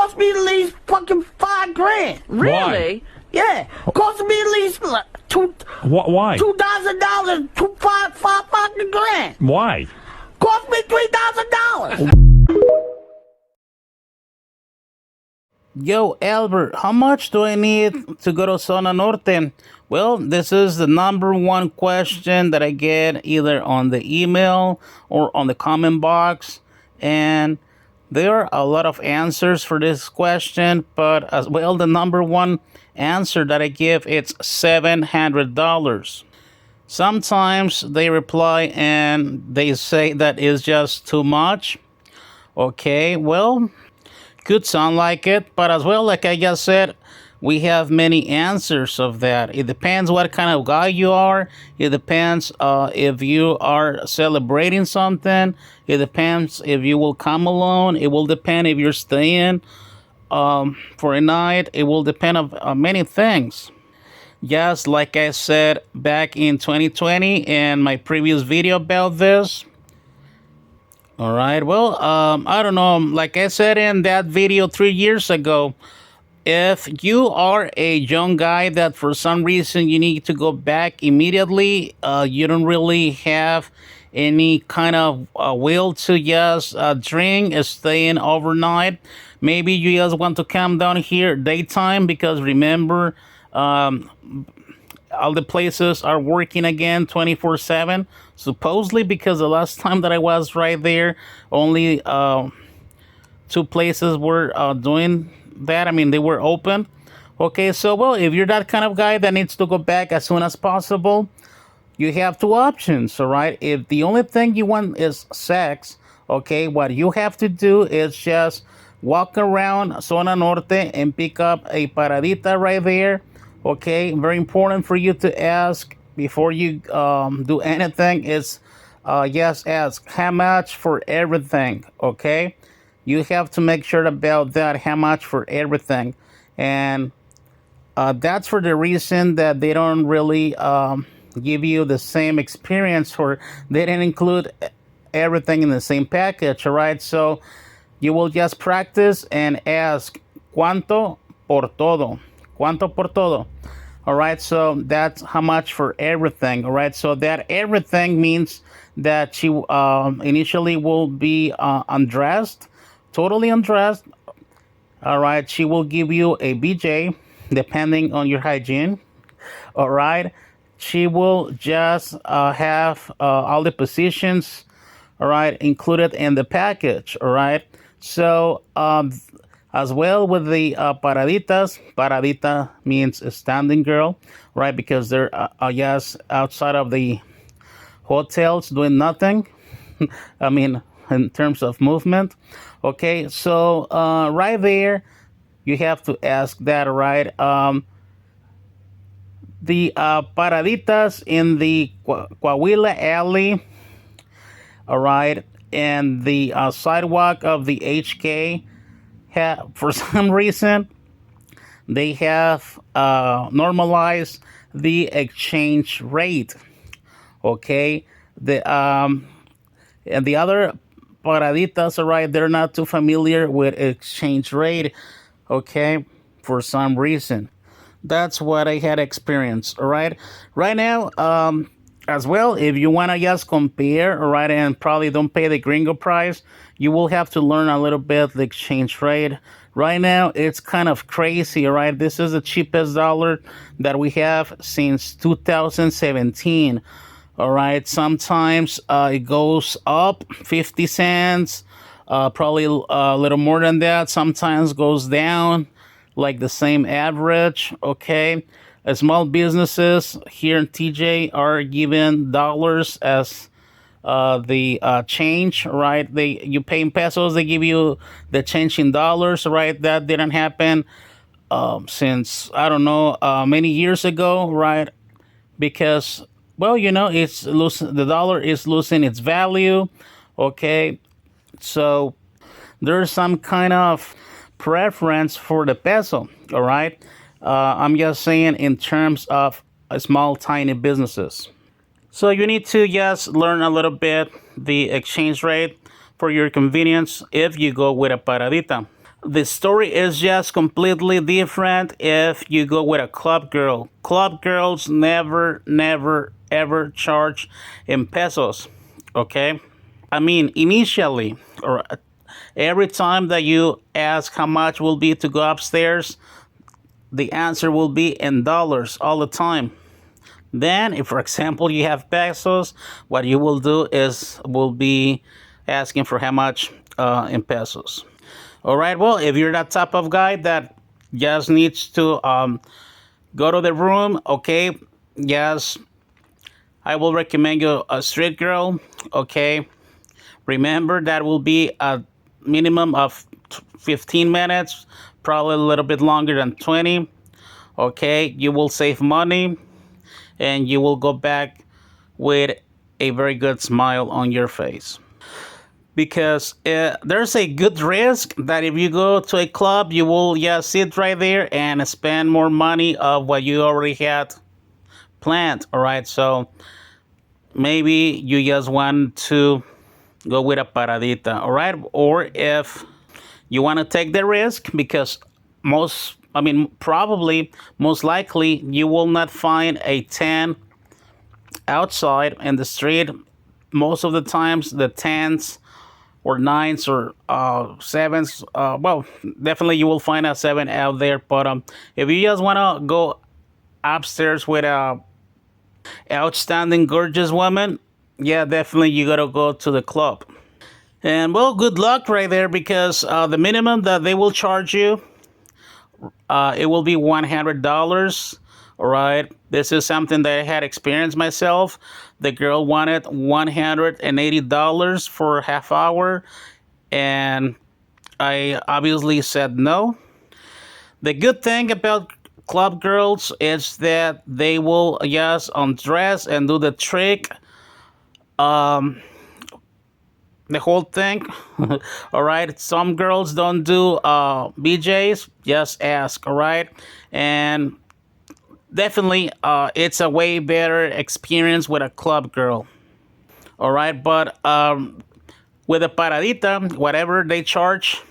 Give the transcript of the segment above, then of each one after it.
Cost me at least fucking $5,000. Really? Yeah, cost me at least like Why? $2,000, five fucking grand. Why? Cost me $3,000. Yo, Albert, how much do I need to go to Zona Norte? Well, this is the number one question that I get either on the email or on the comment box. And there are a lot of answers for this question, but as well, the number one answer that I give it's $700. Sometimes they reply and they say that is just too much. Okay, well, could sound like it, but as well, like I just said, we have many answers of that. It depends what kind of guy you are. It depends if you are celebrating something. It depends if you will come alone. It will depend if you're staying for a night. It will depend on many things. Just like I said back in 2020 in my previous video about this. All right, well, I don't know. Like I said in that video 3 years ago, if you are a young guy that for some reason you need to go back immediately, you don't really have any kind of will to just drink, staying overnight. Maybe you just want to come down here daytime because remember, all the places are working again 24/7. Supposedly because the last time that I was right there, only two places were doing that. I mean, they were open. Okay, so well, if you're that kind of guy that needs to go back as soon as possible, you have two options, all right? If the only thing you want is sex, okay, what you have to do is just walk around Zona Norte and pick up a paradita right there, okay? Very important for you to ask before you do anything is just ask how much for everything, okay? You have to make sure about that, how much for everything. And that's for the reason that they don't really give you the same experience, or they didn't include everything in the same package, all right? So you will just practice and ask cuánto por todo, cuánto por todo, all right? So that's how much for everything, all right? So that everything means that she initially will be undressed, totally undressed, all right? She will give you a BJ depending on your hygiene, all right? She will just have all the positions, all right, included in the package, all right? So as well with the paraditas, paradita means a standing girl, right? Because they're just outside of the hotels doing nothing. I mean, in terms of movement. Okay, so right there, you have to ask that, right? The paraditas in the Coahuila alley, all right, and the sidewalk of the HK have, for some reason, they have normalized the exchange rate. Okay, the and the other paraditas, all right, they're not too familiar with exchange rate. Okay, for some reason. That's what I had experienced. All right. Right now, as well, if you want to just compare, all right, and probably don't pay the gringo price, you will have to learn a little bit the exchange rate. Right now, it's kind of crazy. All right. This is the cheapest dollar that we have since 2017. All right. Sometimes it goes up 50 cents, probably a little more than that. Sometimes goes down like the same average, okay? Small businesses here in TJ are given dollars as the change, right? You pay in pesos, they give you the change in dollars, right? That didn't happen since, I don't know, many years ago, right? Because, well, you know, the dollar is losing its value, okay? So there's some kind of preference for the peso, all right? I'm just saying in terms of small, tiny businesses. So you need to just learn a little bit the exchange rate for your convenience if you go with a paradita. The story is just completely different if you go with a club girl. Club girls never, never, ever charge in pesos. Okay? I mean, initially, or every time that you ask how much will be to go upstairs, the answer will be in dollars all the time. Then, if for example you have pesos, what you will do is will be asking for how much in pesos. All right. Well, if you're that type of guy that just needs to go to the room, okay, yes, I will recommend you a street girl. Okay, remember that will be a minimum of 15 minutes, probably a little bit longer than 20. Okay, you will save money and you will go back with a very good smile on your face. Because there's a good risk that if you go to a club, you will just sit right there and spend more money of what you already had planned. All right, so maybe you just want to go with a paradita. All right, or if you want to take the risk, because probably, most likely, you will not find a 10 outside in the street. Most of the times, the 10s or 9s or 7s, well, definitely you will find a 7 out there. But if you just want to go upstairs with a outstanding, gorgeous woman, yeah, definitely you got to go to the club. And well, good luck right there, because the minimum that they will charge you, it will be $100. All right. This is something that I had experienced myself. The girl wanted $180 for a half hour, and I obviously said no. The good thing about club girls is that they will just undress and do the trick, the whole thing. All right. Some girls don't do BJs. Just ask. All right. And definitely, it's a way better experience with a club girl. All right, but with a paradita, whatever they charge,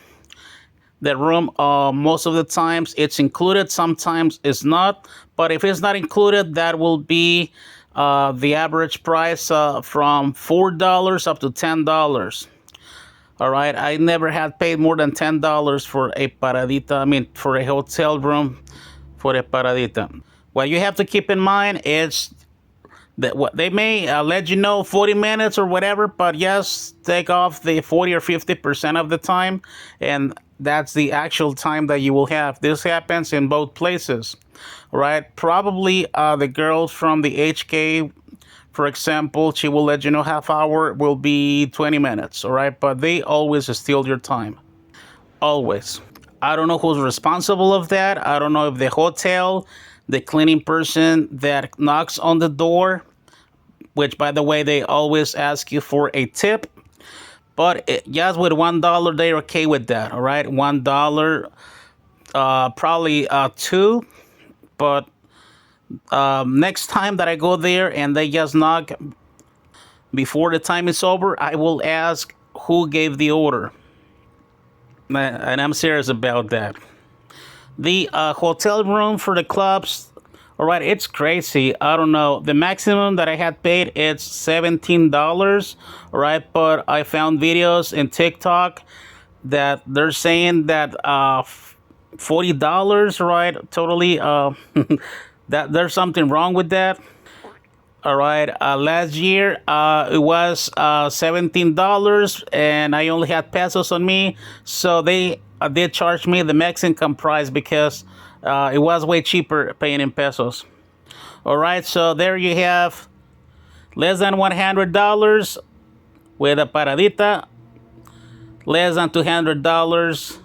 the room, most of the times it's included. Sometimes it's not. But if it's not included, that will be the average price from $4 up to $10. All right, I never had paid more than $10 for a paradita. I mean, for a hotel room for a paradita. What you have to keep in mind is that what they may let you know 40 minutes or whatever, but yes, take off the 40 or 50% of the time, and that's the actual time that you will have. This happens in both places, right? Probably the girls from the HK, for example, she will let you know half hour will be 20 minutes, all right? But they always steal your time. Always. I don't know who's responsible of that. I don't know if the hotel, the cleaning person that knocks on the door, which by the way, they always ask you for a tip. But just with $1, they're okay with that. All right, $1, probably two. But next time that I go there and they just knock before the time is over, I will ask who gave the order. And I'm serious about that. The hotel room for the clubs, all right, it's crazy. I don't know. The maximum that I had paid is $17, all right, but I found videos in TikTok that they're saying that $40, right? Totally, that there's something wrong with that. All right. Last year, it was $17, and I only had pesos on me, so they did charge me the Mexican price because it was way cheaper paying in pesos. All right. So there you have less than $100 with a paradita, less than $200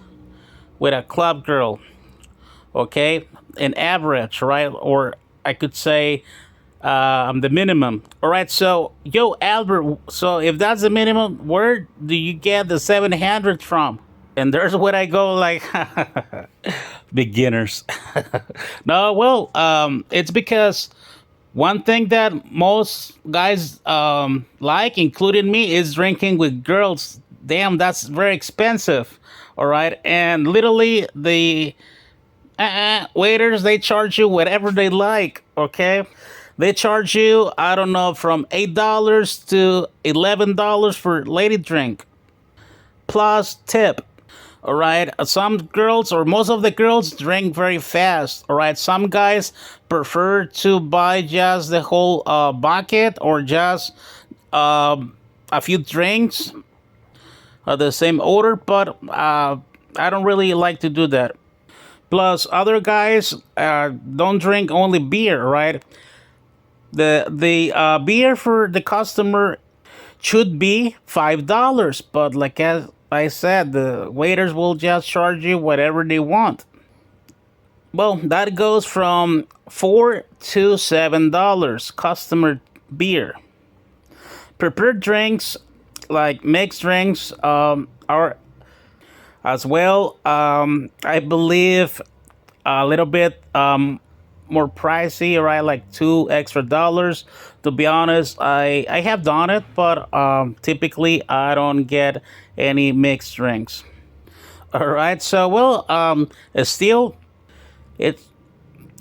with a club girl. Okay, an average, right? Or I could say the minimum. All right, so yo, Albert, so if that's the minimum, where do you get the 700 from? And there's where I go like beginners. No, well, it's because one thing that most guys like, including me, is drinking with girls. Damn, that's very expensive. All right, and literally the waiters, they charge you whatever they like. Okay, they charge you, I don't know, from $8 to $11 for lady drink plus tip. All right, some girls or most of the girls drink very fast. All right, some guys prefer to buy just the whole bucket or just a few drinks of the same order, but I don't really like to do that. Plus, other guys don't drink only beer, right? The beer for the customer should be $5, but like as I said, the waiters will just charge you whatever they want. Well, that goes from $4 to $7 customer beer. Prepared drinks like mixed drinks are as well. I believe a little bit more pricey, right? Like $2 extra. To be honest, I have done it, but typically I don't get any mixed drinks. All right, so well, still, it's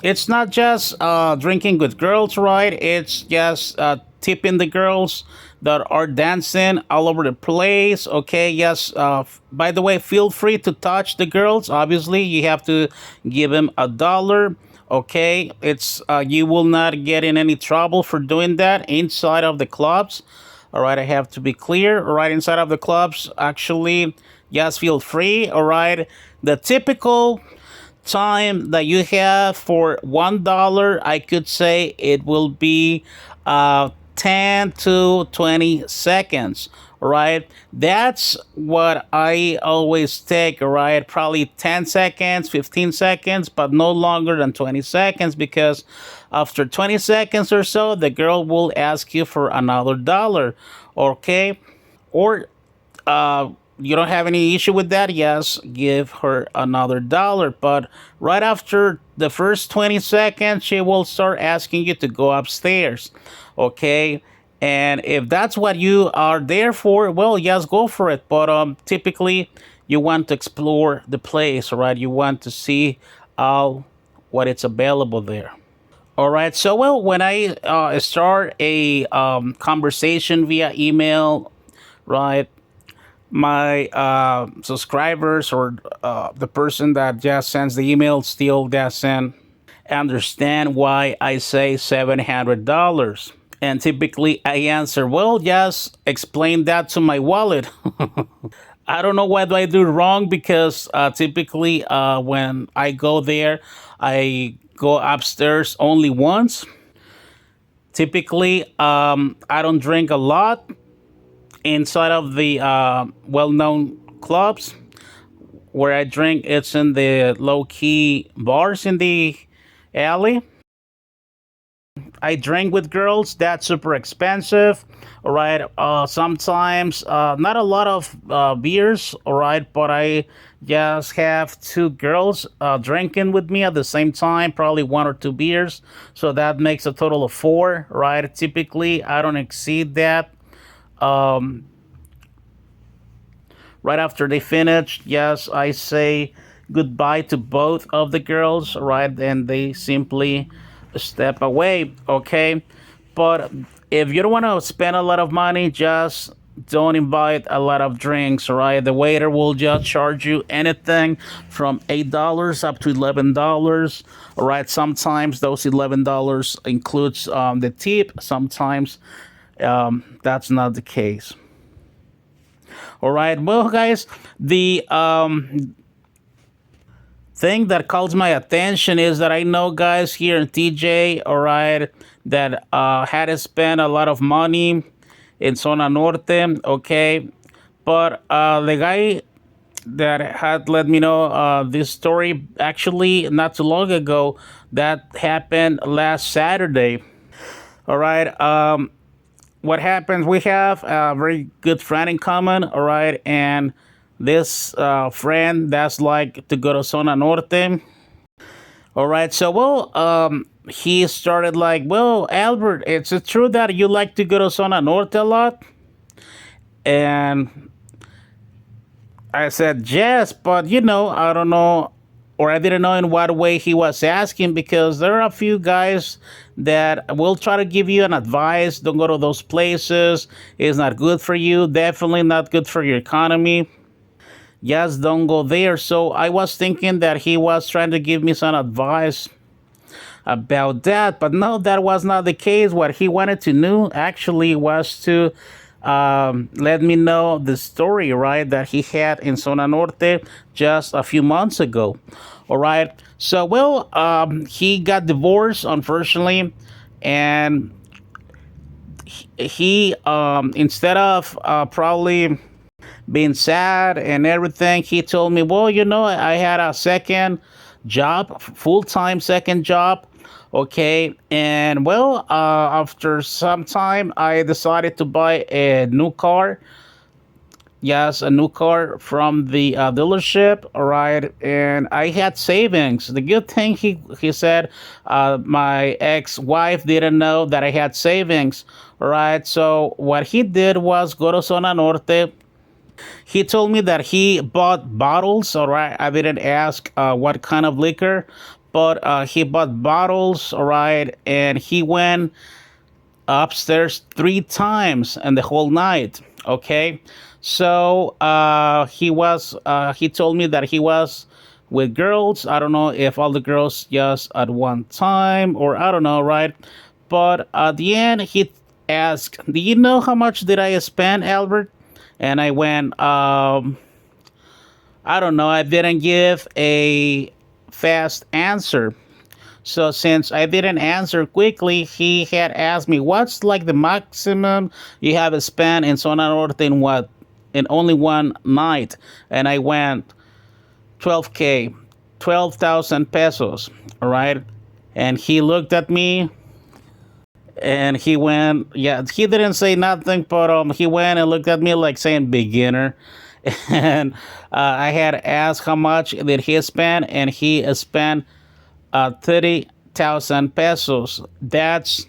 it's not just drinking with girls, right? It's just tipping the girls that are dancing all over the place. Okay, yes. By the way, feel free to touch the girls. Obviously, you have to give them $1. Okay, it's you will not get in any trouble for doing that inside of the clubs. All right, I have to be clear. All right, inside of the clubs, actually, yes, feel free. All right, the typical time that you have for $1, I could say it will be 10 to 20 seconds. Right, that's what I always take. Right, probably 10 seconds, 15 seconds, but no longer than 20 seconds, because after 20 seconds or so, the girl will ask you for another dollar. Okay, or you don't have any issue with that, yes, give her another dollar. But right after the first 20 seconds, she will start asking you to go upstairs. Okay. And if that's what you are there for, well, yes, go for it. But typically, you want to explore the place, right? You want to see what it's available there. All right. So, well, when I start a conversation via email, right, my subscribers or the person that just sends the email still doesn't understand why I say $700. And typically I answer, well, just explain that to my wallet. I don't know what I do wrong, because typically when I go there, I go upstairs only once. Typically, I don't drink a lot inside of the well-known clubs. Where I drink, it's in the low-key bars in the alley. I drink with girls. That's super expensive. All right. Sometimes not a lot of beers. All right, but I just have two girls drinking with me at the same time. Probably one or two beers. So that makes a total of four. Right. Typically, I don't exceed that. Um, right after they finish, yes, I say goodbye to both of the girls, right? And they simply step away, okay? But if you don't want to spend a lot of money, just don't invite a lot of drinks, right? The waiter will just charge you anything from $8 up to $11, all right? Sometimes those $11 includes the tip, sometimes that's not the case. All right. Well, guys, the thing that calls my attention is that I know guys here in TJ, all right, that had to spend a lot of money in Zona Norte, okay, but the guy that had let me know this story actually not too long ago, that happened last Saturday. All right. What happens? We have a very good friend in common, all right, and this friend that's like to go to Zona Norte. All right, so well, he started like, well, Albert, it's true that you like to go to Zona Norte a lot, and I said yes, but I don't know, or I didn't know in what way he was asking, because there are a few guys that will try to give you an advice. Don't go to those places. It's not good for you. Definitely not good for your economy. Just don't go there. So I was thinking that he was trying to give me some advice about that, but no, that was not the case. What he wanted to know actually was to let me know the story, right, that he had in Zona Norte just a few months ago. All right. So, well, he got divorced, unfortunately, and he, instead of probably being sad and everything, he told me, well, I had a second job, full time second job. Okay. And well, after some time, I decided to buy a new car. Yes, a new car from the dealership. All right. And I had savings. The good thing, he said, my ex wife didn't know that I had savings. All right. So what he did was go to Zona Norte. He told me that he bought bottles. All right, I didn't ask what kind of liquor, but he bought bottles. All right, and he went upstairs 3 times in the whole night. Okay, so he told me that he was with girls. I don't know if all the girls just at one time, or I don't know, right? But at the end, he asked, "Do you know how much did I spend, Albert?" And I went, I don't know. I didn't give a fast answer. So since I didn't answer quickly, he had asked me, "What's like the maximum you have spent in Zona Norte in what in only one night?" And I went 12K, 12,000 pesos. All right. And he looked at me and he went, yeah, he didn't say nothing, but he went and looked at me like saying beginner. And I had asked how much did he spend, and he spent 30,000 pesos. That's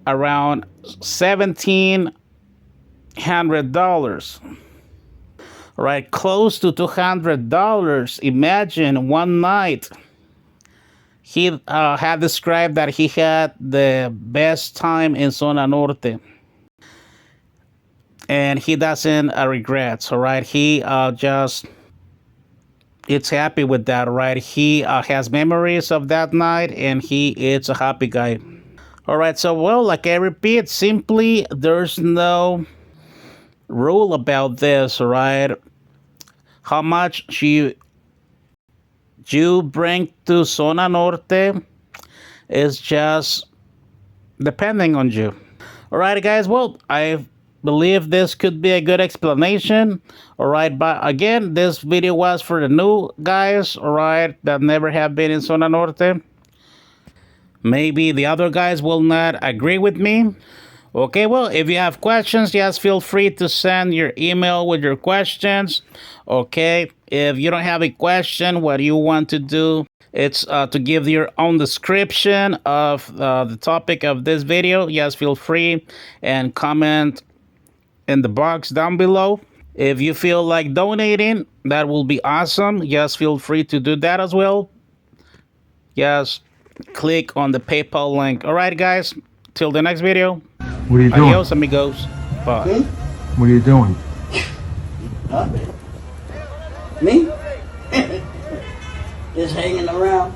around $1,700, right? Close to $200. Imagine one night. He had described that he had the best time in Zona Norte, and he doesn't regret. All right, he just it's happy with that. Right, he has memories of that night, and he is a happy guy. All right, so well, like I repeat, simply there's no rule about this. All right, how much you bring to Zona Norte is just depending on you. All right, guys. Well, I believe this could be a good explanation. All right, but again, this video was for the new guys. All right, that never have been in Zona Norte. Maybe the other guys will not agree with me. Okay, well, if you have questions, just feel free to send your email with your questions. Okay, if you don't have a question, what you want to do, it's to give your own description of the topic of this video. Just feel free and comment in the box down below. If you feel like donating, that will be awesome. Just feel free to do that as well. Just click on the PayPal link. All right, guys, till the next video. What are you doing? Adios, amigos. Bye. What are you doing? Nothing. Me? Just hanging around.